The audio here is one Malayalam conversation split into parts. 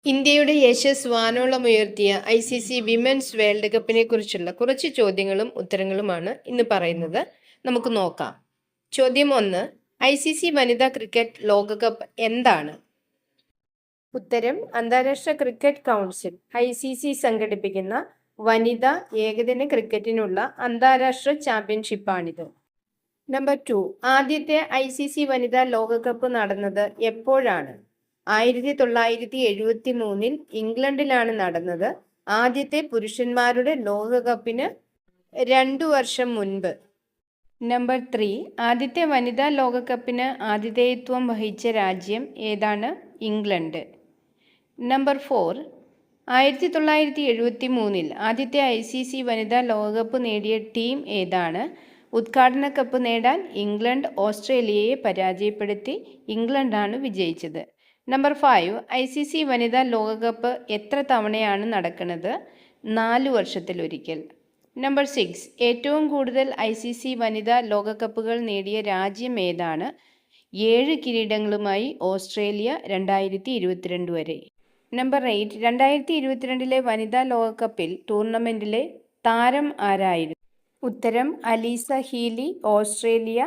ഇന്ത്യയുടെ യശസ് വാനോളമുയർത്തിയ ICC വിമൻസ് വേൾഡ് കപ്പിനെ കുറിച്ചുള്ള കുറച്ച് ചോദ്യങ്ങളും ഉത്തരങ്ങളുമാണ് ഇന്ന് പറയുന്നത്. നമുക്ക് നോക്കാം. ചോദ്യം 1. ICC വനിതാ ക്രിക്കറ്റ് ലോകകപ്പ് എന്താണ്? ഉത്തരം: അന്താരാഷ്ട്ര ക്രിക്കറ്റ് കൗൺസിൽ ICC സംഘടിപ്പിക്കുന്ന വനിതാ ഏകദിന ക്രിക്കറ്റിനുള്ള അന്താരാഷ്ട്ര ചാമ്പ്യൻഷിപ്പാണിത്. നമ്പർ 2. ആദ്യത്തെ ICC വനിതാ ലോകകപ്പ് നടന്നത് എപ്പോഴാണ്? 1973 ഇംഗ്ലണ്ടിലാണ് നടന്നത്. ആദ്യത്തെ പുരുഷന്മാരുടെ ലോകകപ്പിന് 2 വർഷം മുൻപ്. നമ്പർ 3. ആദ്യത്തെ വനിതാ ലോകകപ്പിന് ആതിഥേയത്വം വഹിച്ച രാജ്യം ഏതാണ്? ഇംഗ്ലണ്ട്. നമ്പർ 4. 1973 ആദ്യത്തെ ICC വനിതാ ലോകകപ്പ് നേടിയ ടീം ഏതാണ്? ഉദ്ഘാടന കപ്പ് നേടാൻ ഇംഗ്ലണ്ട് ഓസ്ട്രേലിയയെ പരാജയപ്പെടുത്തി ഇംഗ്ലണ്ടാണ് വിജയിച്ചത്. നമ്പർ 5. ICC വനിതാ ലോകകപ്പ് എത്ര തവണയാണ് നടക്കുന്നത്? 4 വർഷത്തിലൊരിക്കൽ. നമ്പർ 6. ഏറ്റവും കൂടുതൽ ICC വനിതാ ലോകകപ്പുകൾ നേടിയ രാജ്യം ഏതാണ്? 7 കിരീടങ്ങളുമായി ഓസ്ട്രേലിയ 2022 വരെ. നമ്പർ 8. 2022 വനിതാ ലോകകപ്പിൽ ടൂർണമെൻറ്റിലെ താരം ആരായിരുന്നു? ഉത്തരം: അലീസ ഹീലി. ഓസ്ട്രേലിയ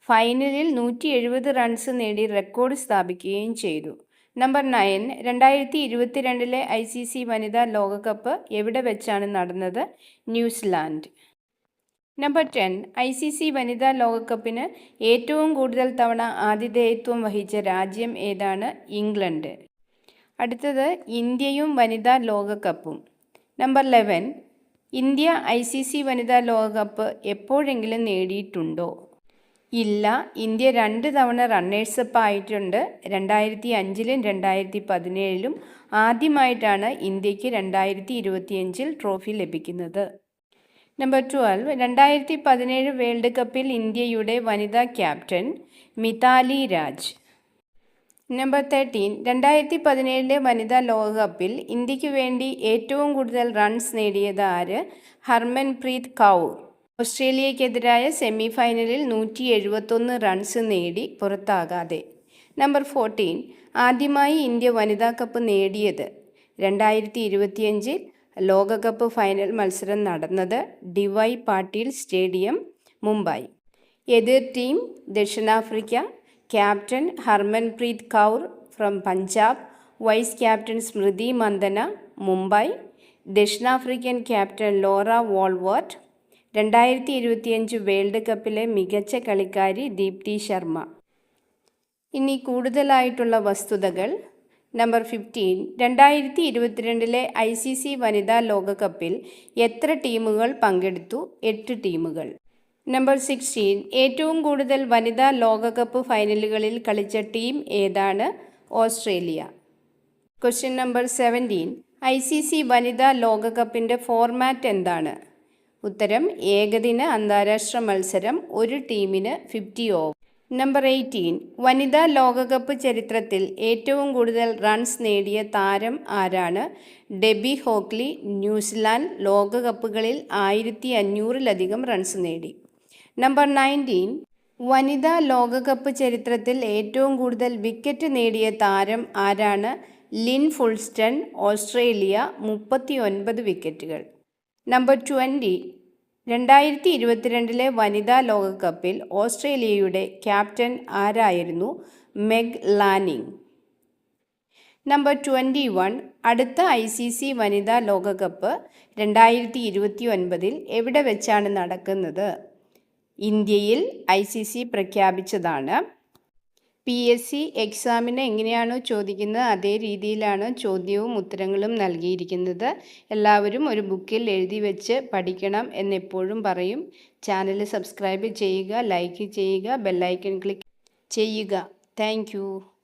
ഫൈനലിൽ 170 റൺസ് നേടി റെക്കോർഡ് സ്ഥാപിക്കുകയും ചെയ്തു. നമ്പർ 9. 2022 ICC വനിതാ ലോകകപ്പ് എവിടെ വെച്ചാണ് നടന്നത്? ന്യൂസിലാൻഡ്. നമ്പർ 10. ICC വനിതാ ലോകകപ്പിന് ഏറ്റവും കൂടുതൽ തവണ ആതിഥേയത്വം വഹിച്ച രാജ്യം ഏതാണ്? ഇംഗ്ലണ്ട്. അടുത്തത് ഇന്ത്യയും വനിതാ ലോകകപ്പും. നമ്പർ 11. ഇന്ത്യ ICC വനിതാ ലോകകപ്പ് എപ്പോഴെങ്കിലും നേടിയിട്ടുണ്ടോ? ഇല്ല. ഇന്ത്യ 2 തവണ റണ്ണേഴ്സപ്പ് ആയിട്ടുണ്ട്. 2005-ലും 2017-ലും. ആദ്യമായിട്ടാണ് ഇന്ത്യക്ക് 2025-ൽ ട്രോഫി ലഭിക്കുന്നത്. നമ്പർ 12. 2017 വേൾഡ് കപ്പിൽ ഇന്ത്യയുടെ വനിതാ ക്യാപ്റ്റൻ മിതാലി രാജ്. നമ്പർ 13. 2017 വനിതാ ലോകകപ്പിൽ ഇന്ത്യക്ക് വേണ്ടി ഏറ്റവും കൂടുതൽ റൺസ് നേടിയത് ആര്? ഹർമൻപ്രീത് കൗർ. ഓസ്ട്രേലിയക്കെതിരായ സെമി ഫൈനലിൽ 171 റൺസ് നേടി പുറത്താകാതെ. നമ്പർ 14. ആദ്യമായി ഇന്ത്യ വനിതാ കപ്പ് നേടിയത്? 2025 ലോകകപ്പ് ഫൈനൽ മത്സരം നടന്നത് DY പാട്ടീൽ സ്റ്റേഡിയം, മുംബൈ. എതിർ ടീം ദക്ഷിണാഫ്രിക്ക. Captain Harmanpreet Kaur from Punjab. Vice captain Smriti Mandhana, Mumbai. ദക്ഷിണാഫ്രിക്കൻ ക്യാപ്റ്റൻ ലോറ വോൾവർട്ട്. 2025 വേൾഡ് കപ്പിലെ മികച്ച കളിക്കാരി ദീപ്തി ശർമ്മ. ഇനി കൂടുതലായിട്ടുള്ള വസ്തുതകൾ. നമ്പർ 15. 2022 ICC വനിതാ ലോകകപ്പിൽ എത്ര ടീമുകൾ പങ്കെടുത്തു? 8 ടീമുകൾ. നമ്പർ 16. ഏറ്റവും കൂടുതൽ വനിതാ ലോകകപ്പ് ഫൈനലുകളിൽ കളിച്ച ടീം ഏതാണ്? ഓസ്ട്രേലിയ. Question number 17. ICC വനിതാ ലോകകപ്പിൻ്റെ ഫോർമാറ്റ് എന്താണ്? ഉത്തരം: ഏകദിന അന്താരാഷ്ട്ര മത്സരം, ഒരു ടീമിന് 50 ഓവർ. നമ്പർ 18. വനിതാ ലോകകപ്പ് ചരിത്രത്തിൽ ഏറ്റവും കൂടുതൽ റൺസ് നേടിയ താരം ആരാണ്? ഡെബി ഹോക്ലി. ന്യൂസിലാൻഡ് ലോകകപ്പുകളിൽ 1500-ലധികം റൺസ് നേടി. നമ്പർ 19. വനിതാ ലോകകപ്പ് ചരിത്രത്തിൽ ഏറ്റവും കൂടുതൽ വിക്കറ്റ് നേടിയ താരം ആരാണ്? ലിൻ ഫുൾസ്റ്റൺ. ഓസ്ട്രേലിയ 39 വിക്കറ്റുകൾ. നമ്പർ 20. 2022 വനിതാ ലോകകപ്പിൽ ഓസ്ട്രേലിയയുടെ ക്യാപ്റ്റൻ ആരായിരുന്നു? മെഗ് ലാനിങ്. നമ്പർ 21. അടുത്ത ICC വനിതാ ലോകകപ്പ് 2029 എവിടെ വെച്ചാണ് നടക്കുന്നത്? ഇന്ത്യയിൽ ICC പ്രഖ്യാപിച്ചതാണ്. PSC എക്സാമിന് എങ്ങനെയാണോ ചോദിക്കുന്നത് അതേ രീതിയിലാണ് ചോദ്യവും ഉത്തരങ്ങളും നൽകിയിരിക്കുന്നത്. എല്ലാവരും ഒരു ബുക്കിൽ എഴുതി വെച്ച് പഠിക്കണം എന്നെപ്പോഴും പറയും. ചാനൽ സബ്സ്ക്രൈബ് ചെയ്യുക, ലൈക്ക് ചെയ്യുക, ബെല്ലൈക്കൺ ക്ലിക്ക് ചെയ്യുക. താങ്ക്